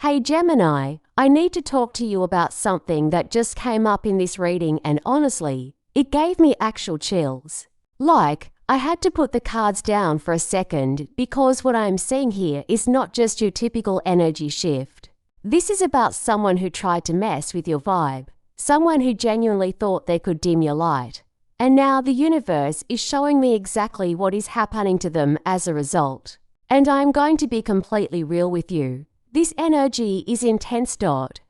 Hey Gemini, I need to talk to you about something that just came up in this reading and honestly, it gave me actual chills. Like, I had to put the cards down for a second because what I am seeing here is not just your typical energy shift. This is about someone who tried to mess with your vibe, someone who genuinely thought they could dim your light. And now the universe is showing me exactly what is happening to them as a result. And I am going to be completely real with you. This energy is intense.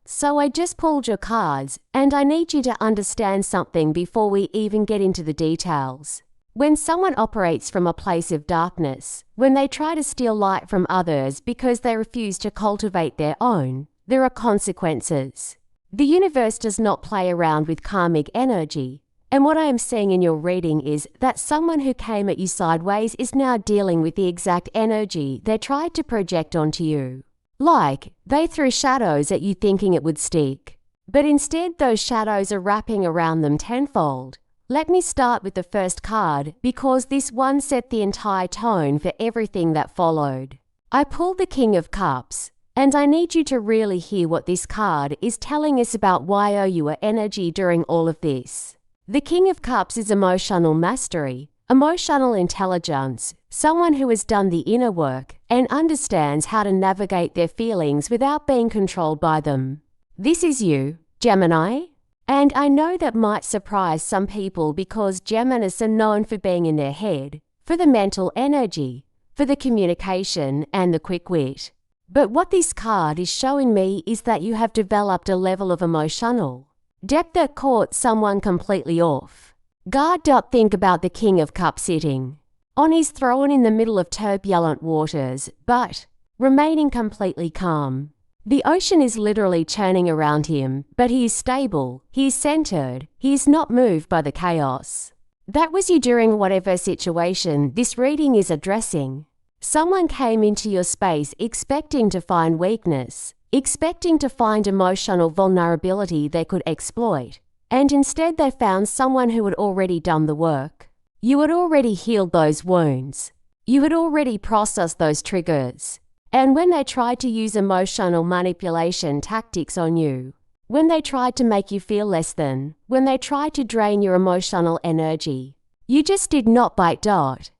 So I just pulled your cards and I need you to understand something before we even get into the details. When someone operates from a place of darkness, when they try to steal light from others because they refuse to cultivate their own, there are consequences. The universe does not play around with karmic energy. And what I am seeing in your reading is that someone who came at you sideways is now dealing with the exact energy they tried to project onto you. Like, they threw shadows at you thinking it would stick. But instead those shadows are wrapping around them tenfold. Let me start with the first card because this one set the entire tone for everything that followed. I pulled the King of Cups, and I need you to really hear what this card is telling us about your energy during all of this. The King of Cups is emotional mastery, emotional intelligence, someone who has done the inner work and understands how to navigate their feelings without being controlled by them. This is you, Gemini. And I know that might surprise some people because Geminis are known for being in their head, for the mental energy, for the communication and the quick wit. But what this card is showing me is that you have developed a level of emotional depth that caught someone completely off guard. Think about the King of Cups sitting on his throne in the middle of turbulent waters, but remaining completely calm. The ocean is literally churning around him, but he is stable, he is centered, he is not moved by the chaos. That was you during whatever situation this reading is addressing. Someone came into your space expecting to find weakness, expecting to find emotional vulnerability they could exploit, and instead they found someone who had already done the work. You had already healed those wounds. You had already processed those triggers. And when they tried to use emotional manipulation tactics on you, when they tried to make you feel less than, when they tried to drain your emotional energy, you just did not bite.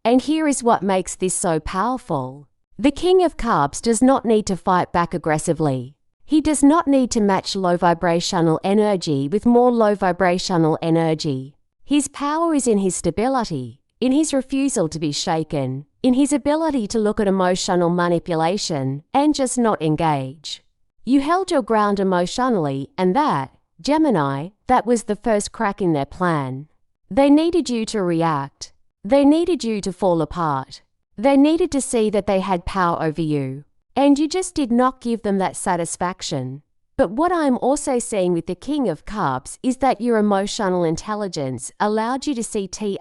And here is what makes this so powerful. The King of Cups does not need to fight back aggressively. He does not need to match low vibrational energy with more low vibrational energy. His power is in his stability, in his refusal to be shaken, in his ability to look at emotional manipulation and just not engage. You held your ground emotionally, and that, Gemini, that was the first crack in their plan. They needed you to react. They needed you to fall apart. They needed to see that they had power over you, and you just did not give them that satisfaction. But what I'm also seeing with the King of Cups is that your emotional intelligence allowed you to see through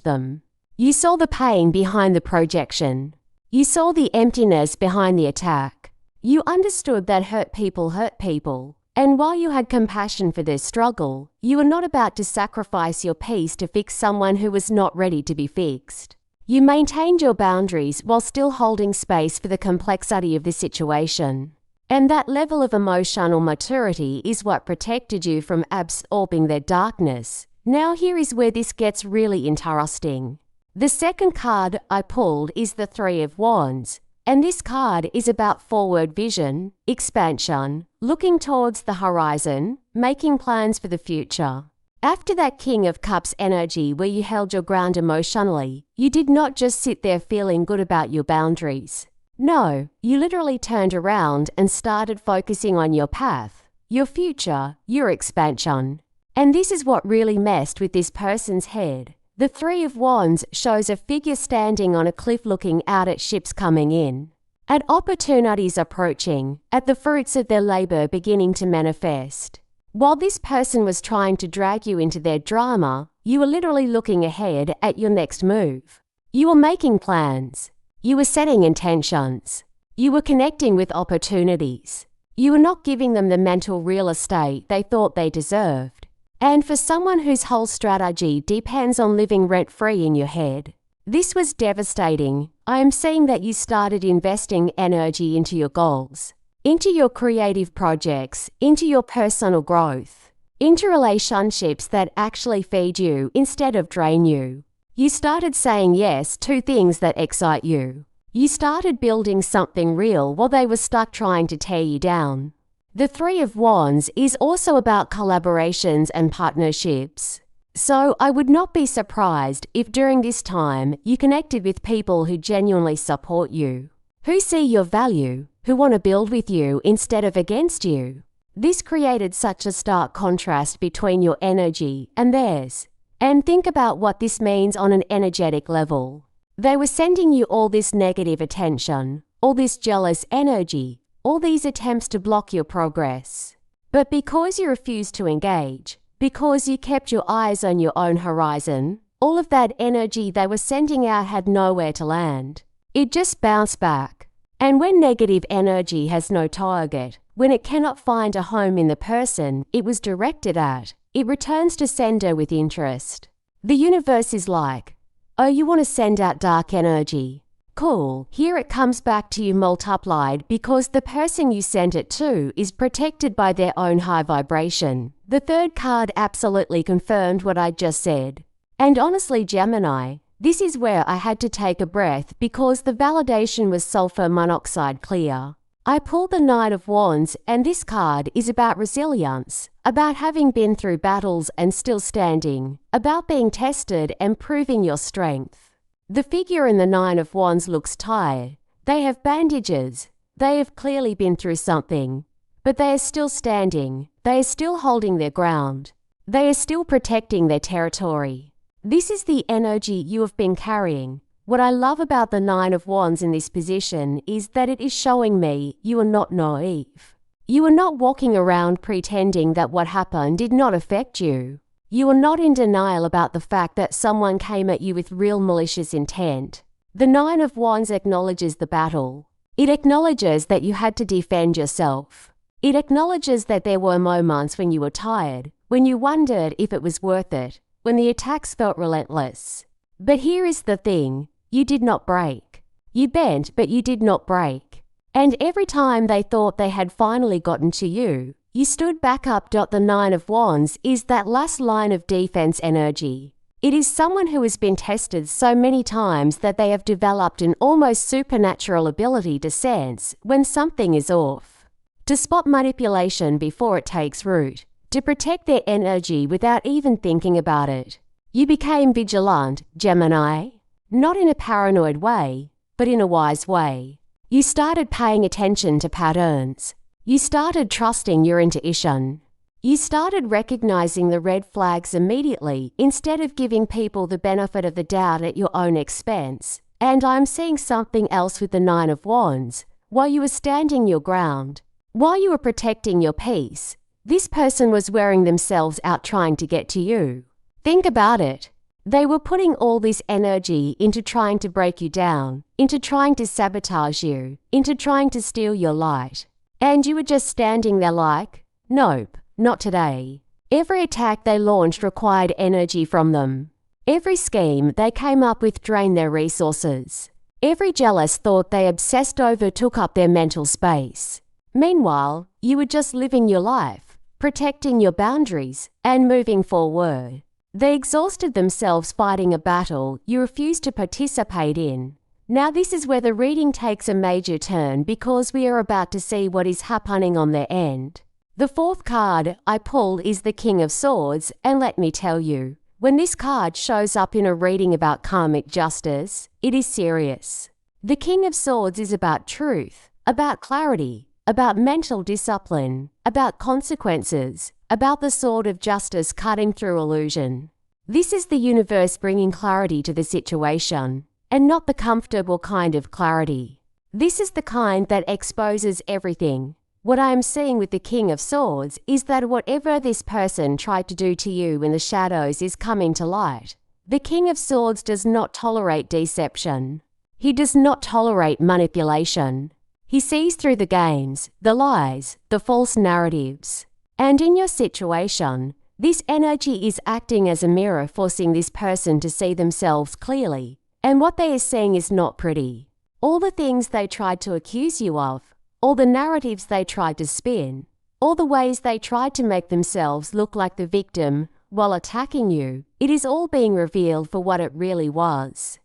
them. You saw the pain behind the projection. You saw the emptiness behind the attack. You understood that hurt people. And while you had compassion for their struggle, you were not about to sacrifice your peace to fix someone who was not ready to be fixed. You maintained your boundaries while still holding space for the complexity of the situation. And that level of emotional maturity is what protected you from absorbing their darkness. Now here is where this gets really interesting. The second card I pulled is the Three of Wands, and this card is about forward vision, expansion, looking towards the horizon, making plans for the future. After that King of Cups energy where you held your ground emotionally, you did not just sit there feeling good about your boundaries. No, you literally turned around and started focusing on your path, your future, your expansion. And this is what really messed with this person's head. The Three of Wands shows a figure standing on a cliff looking out at ships coming in, at opportunities approaching, at the fruits of their labor beginning to manifest. While this person was trying to drag you into their drama, you were literally looking ahead at your next move. You were making plans. You were setting intentions. You were connecting with opportunities. You were not giving them the mental real estate they thought they deserved. And for someone whose whole strategy depends on living rent-free in your head, this was devastating. I am seeing that you started investing energy into your goals. into your creative projects, into your personal growth, into relationships that actually feed you instead of drain you. You started saying yes to things that excite you. You started building something real while they were stuck trying to tear you down. The Three of Wands is also about collaborations and partnerships. So I would not be surprised if during this time you connected with people who genuinely support you, who see your value, who want to build with you instead of against you. This created such a stark contrast between your energy and theirs. And think about what this means on an energetic level. They were sending you all this negative attention, all this jealous energy, all these attempts to block your progress. But because you refused to engage, because you kept your eyes on your own horizon, all of that energy they were sending out had nowhere to land. It just bounced back. And when negative energy has no target, when it cannot find a home in the person it was directed at, it returns to sender with interest. The universe is like, oh, you want to send out dark energy? Cool, here it comes back to you multiplied because the person you sent it to is protected by their own high vibration. The third card absolutely confirmed what I just said. And honestly, Gemini, this is where I had to take a breath because the validation was sulfur monoxide clear. I pulled the Knight of Wands, and this card is about resilience, about having been through battles and still standing, about being tested and proving your strength. The figure in the Nine of Wands looks tired. They have bandages. They have clearly been through something. But they are still standing. They are still holding their ground. They are still protecting their territory. This is the energy you have been carrying. What I love about the Nine of Wands in this position is that it is showing me you are not naive. You are not walking around pretending that what happened did not affect you. You are not in denial about the fact that someone came at you with real malicious intent. The Nine of Wands acknowledges the battle. It acknowledges that you had to defend yourself. It acknowledges that there were moments when you were tired, when you wondered if it was worth it, when the attacks felt relentless. But here is the thing, you did not break. You bent, but you did not break. And every time they thought they had finally gotten to you, you stood back up. The Nine of Wands is that last line of defense energy. It is someone who has been tested so many times that they have developed an almost supernatural ability to sense when something is off, to spot manipulation before it takes root, to protect their energy without even thinking about it. You became vigilant, Gemini, not in a paranoid way, but in a wise way. You started paying attention to patterns. You started trusting your intuition. You started recognizing the red flags immediately instead of giving people the benefit of the doubt at your own expense. And I'm seeing something else with the Nine of Wands. While you were standing your ground, while you were protecting your peace, this person was wearing themselves out trying to get to you. Think about it. They were putting all this energy into trying to break you down, into trying to sabotage you, into trying to steal your light. And you were just standing there like, nope, not today. Every attack they launched required energy from them. Every scheme they came up with drained their resources. Every jealous thought they obsessed over took up their mental space. Meanwhile, you were just living your life, protecting your boundaries, and moving forward. They exhausted themselves fighting a battle you refused to participate in. Now this is where the reading takes a major turn because we are about to see what is happening on their end. The fourth card I pulled is the King of Swords, and let me tell you, when this card shows up in a reading about karmic justice, it is serious. The King of Swords is about truth, about clarity, about mental discipline, about consequences, about the sword of justice cutting through illusion. This is the universe bringing clarity to the situation. And not the comfortable kind of clarity. This is the kind that exposes everything. What I am seeing with the King of Swords is that whatever this person tried to do to you in the shadows is coming to light. The King of Swords does not tolerate deception. He does not tolerate manipulation. He sees through the games, the lies, the false narratives. And in your situation, this energy is acting as a mirror, forcing this person to see themselves clearly. And what they are seeing is not pretty. All the things they tried to accuse you of, all the narratives they tried to spin, all the ways they tried to make themselves look like the victim while attacking you, it is all being revealed for what it really was.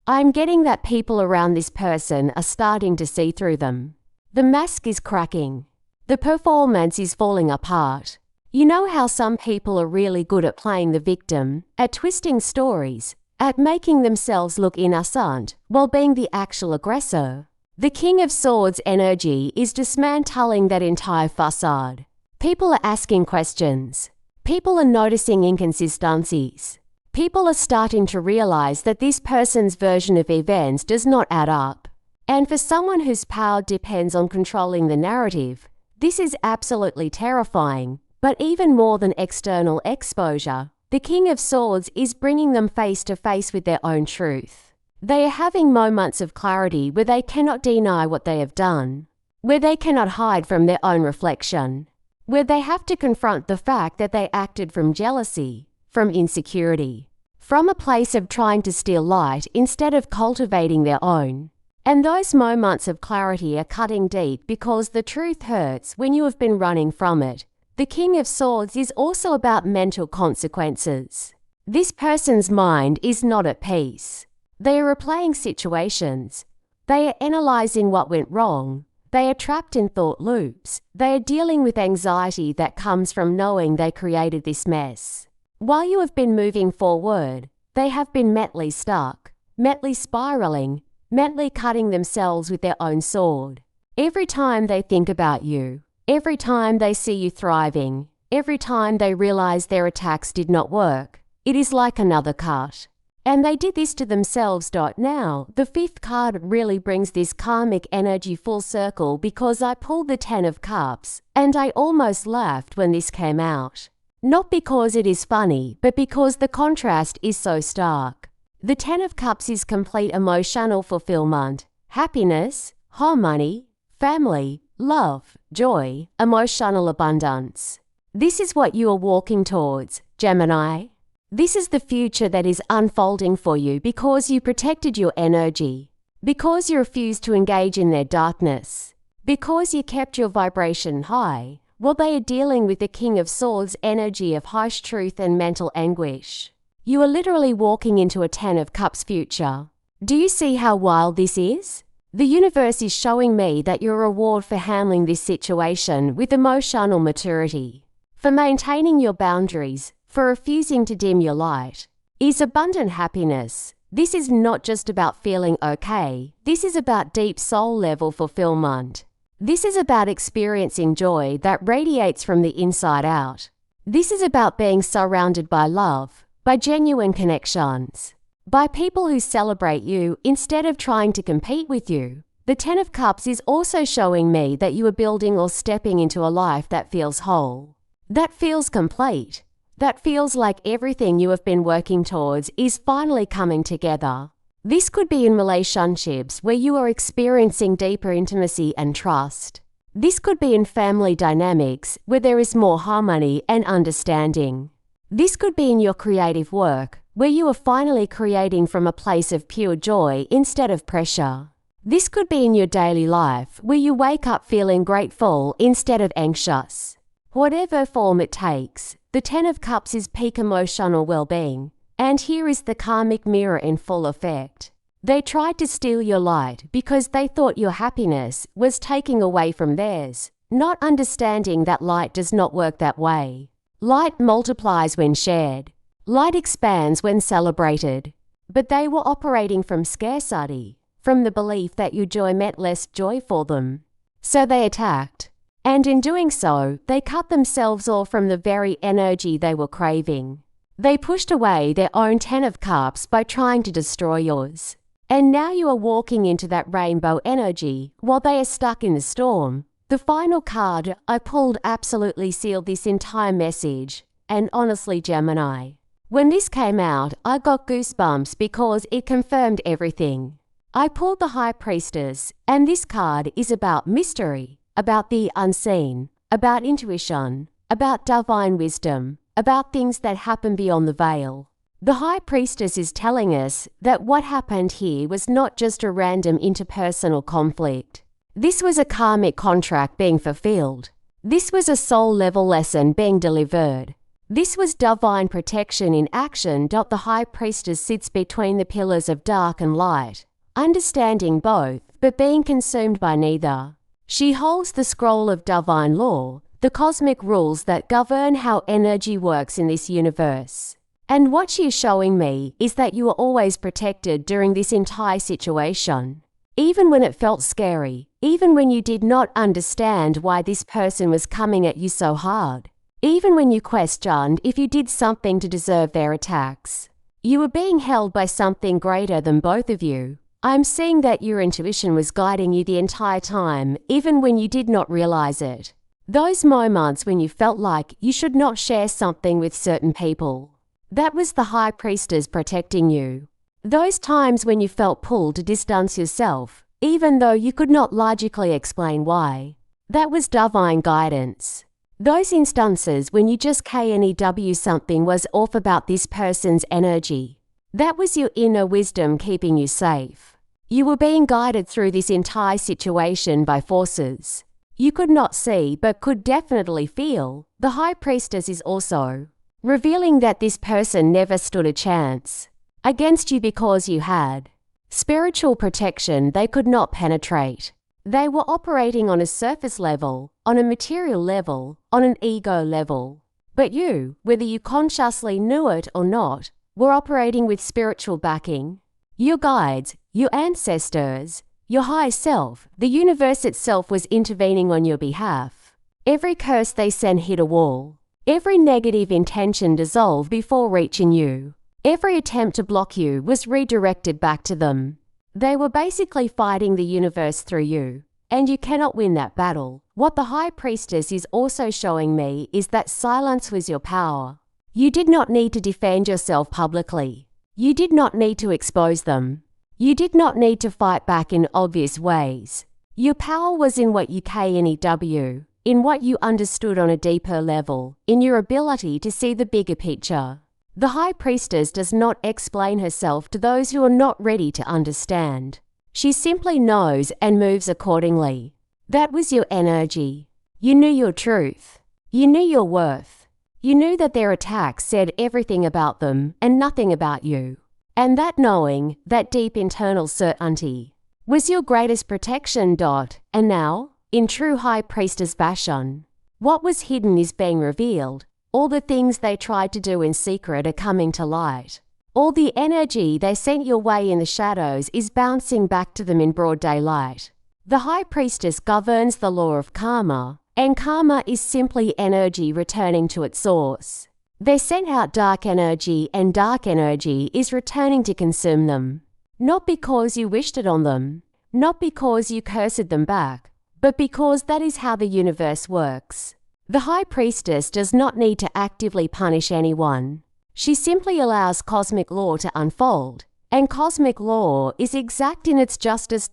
I'm getting that people around this person are starting to see through them. The mask is cracking. The performance is falling apart. You know how some people are really good at playing the victim, at twisting stories, at making themselves look innocent while being the actual aggressor? The King of Swords energy is dismantling that entire facade. People are asking questions. People are noticing inconsistencies. People are starting to realize that this person's version of events does not add up. And for someone whose power depends on controlling the narrative, this is absolutely terrifying. But even more than external exposure, the King of Swords is bringing them face to face with their own truth. They are having moments of clarity where they cannot deny what they have done, where they cannot hide from their own reflection, where they have to confront the fact that they acted from jealousy, from insecurity, from a place of trying to steal light instead of cultivating their own. And those moments of clarity are cutting deep because the truth hurts when you have been running from it. The King of Swords is also about mental consequences. This person's mind is not at peace. They are replaying situations. They are analyzing what went wrong. They are trapped in thought loops. They are dealing with anxiety that comes from knowing they created this mess. While you have been moving forward, they have been mentally stuck, mentally spiraling, mentally cutting themselves with their own sword. Every time they think about you, every time they see you thriving, every time they realize their attacks did not work, it is like another cut. And they did this to themselves. Now, the fifth card really brings this karmic energy full circle because I pulled the 10 of Cups and I almost laughed when this came out. Not because it is funny, but because the contrast is so stark. The 10 of Cups is complete emotional fulfillment, happiness, harmony, family, love, joy, emotional abundance. This is what you are walking towards, Gemini. This is the future that is unfolding for you because you protected your energy, because you refused to engage in their darkness, because you kept your vibration high. While they are dealing with the King of Swords energy of harsh truth and mental anguish. You are literally walking into a 10 of Cups future. Do you see how wild this is? The universe is showing me that your reward for handling this situation with emotional maturity, for maintaining your boundaries, for refusing to dim your light, is abundant happiness. This is not just about feeling okay. This is about deep soul level fulfillment. This is about experiencing joy that radiates from the inside out. This is about being surrounded by love, by genuine connections, by people who celebrate you instead of trying to compete with you. The 10 of Cups is also showing me that you are building or stepping into a life that feels whole, that feels complete, that feels like everything you have been working towards is finally coming together. This could be in relationships where you are experiencing deeper intimacy and trust. This could be in family dynamics where there is more harmony and understanding. This could be in your creative work where you are finally creating from a place of pure joy instead of pressure. This could be in your daily life where you wake up feeling grateful instead of anxious. Whatever form it takes, the 10 of Cups is peak emotional well-being. And here is the karmic mirror in full effect. They tried to steal your light because they thought your happiness was taking away from theirs, not understanding that light does not work that way. Light multiplies when shared. Light expands when celebrated. But they were operating from scarcity, from the belief that your joy meant less joy for them. So they attacked. And in doing so, they cut themselves off from the very energy they were craving. They pushed away their own 10 of Cups by trying to destroy yours. And now you are walking into that rainbow energy while they are stuck in the storm. The final card I pulled absolutely sealed this entire message. And honestly, Gemini, when this came out, I got goosebumps because it confirmed everything. I pulled the High Priestess, and this card is about mystery, about the unseen, about intuition, about divine wisdom, about things that happen beyond the veil. The High Priestess is telling us that what happened here was not just a random interpersonal conflict. This was a karmic contract being fulfilled. This was a soul-level lesson being delivered. This was divine protection in action. The High Priestess sits between the pillars of dark and light, understanding both, but being consumed by neither. She holds the scroll of divine law, the cosmic rules that govern how energy works in this universe. And what she is showing me is that you were always protected during this entire situation. Even when it felt scary, even when you did not understand why this person was coming at you so hard, even when you questioned if you did something to deserve their attacks. You were being held by something greater than both of you. I'm seeing that your intuition was guiding you the entire time, even when you did not realize it. Those moments when you felt like you should not share something with certain people. That was the High Priestess protecting you. Those times when you felt pulled to distance yourself, even though you could not logically explain why. That was divine guidance. Those instances when you just knew something was off about this person's energy. That was your inner wisdom keeping you safe. You were being guided through this entire situation by forces you could not see but could definitely feel. The High Priestess is also revealing that this person never stood a chance against you because you had spiritual protection they could not penetrate. They were operating on a surface level, on a material level, on an ego level. But you, whether you consciously knew it or not, were operating with spiritual backing. Your guides, your ancestors, your higher self, the universe itself was intervening on your behalf. Every curse they sent hit a wall. Every negative intention dissolved before reaching you. Every attempt to block you was redirected back to them. They were basically fighting the universe through you, and you cannot win that battle. What the High Priestess is also showing me is that silence was your power. You did not need to defend yourself publicly. You did not need to expose them. You did not need to fight back in obvious ways. Your power was in what you knew, in what you understood on a deeper level, in your ability to see the bigger picture. The High Priestess does not explain herself to those who are not ready to understand. She simply knows and moves accordingly. That was your energy. You knew your truth. You knew your worth. You knew that their attacks said everything about them and nothing about you. And that knowing, that deep internal certainty, was your greatest protection. And now, in true High Priestess fashion, what was hidden is being revealed. All the things they tried to do in secret are coming to light. All the energy they sent your way in the shadows is bouncing back to them in broad daylight. The High Priestess governs the law of karma, and karma is simply energy returning to its source. They sent out dark energy, and dark energy is returning to consume them. Not because you wished it on them, not because you cursed them back, but because that is how the universe works. The High Priestess does not need to actively punish anyone. She simply allows cosmic law to unfold, and cosmic law is exact in its justice.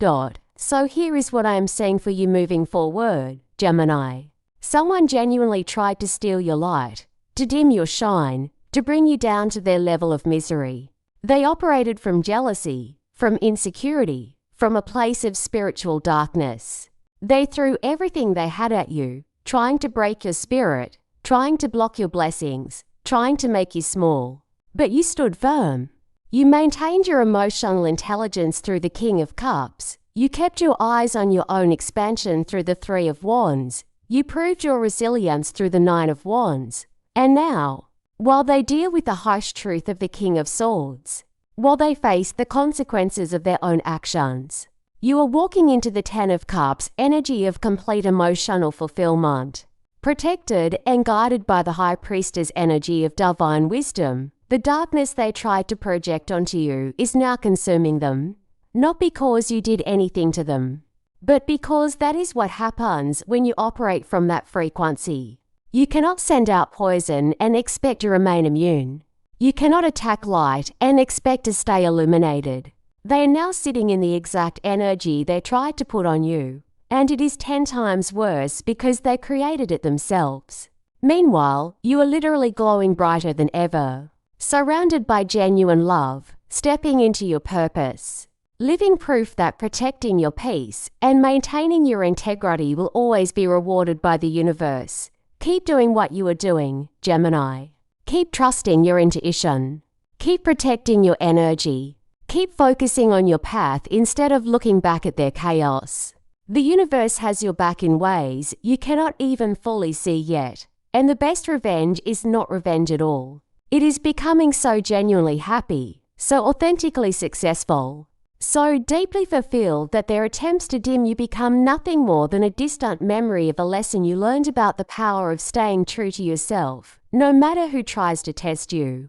So here is what I am saying for you moving forward, Gemini. Someone genuinely tried to steal your light, to dim your shine, to bring you down to their level of misery. They operated from jealousy, from insecurity, from a place of spiritual darkness. They threw everything they had at you, trying to break your spirit, trying to block your blessings, trying to make you small. But you stood firm. You maintained your emotional intelligence through the King of Cups. You kept your eyes on your own expansion through the Three of Wands. You proved your resilience through the Nine of Wands. And now, while they deal with the harsh truth of the King of Swords, while they face the consequences of their own actions, you are walking into the Ten of Cups energy of complete emotional fulfillment. Protected and guided by the High Priestess energy of divine wisdom, the darkness they tried to project onto you is now consuming them, not because you did anything to them, but because that is what happens when you operate from that frequency. You cannot send out poison and expect to remain immune. You cannot attack light and expect to stay illuminated. They are now sitting in the exact energy they tried to put on you, and it is 10 times worse because they created it themselves. Meanwhile, you are literally glowing brighter than ever, surrounded by genuine love, stepping into your purpose, living proof that protecting your peace and maintaining your integrity will always be rewarded by the universe. Keep doing what you are doing, Gemini. Keep trusting your intuition. Keep protecting your energy. Keep focusing on your path instead of looking back at their chaos. The universe has your back in ways you cannot even fully see yet. And the best revenge is not revenge at all. It is becoming so genuinely happy, so authentically successful, so deeply fulfilled that their attempts to dim you become nothing more than a distant memory of a lesson you learned about the power of staying true to yourself, no matter who tries to test you.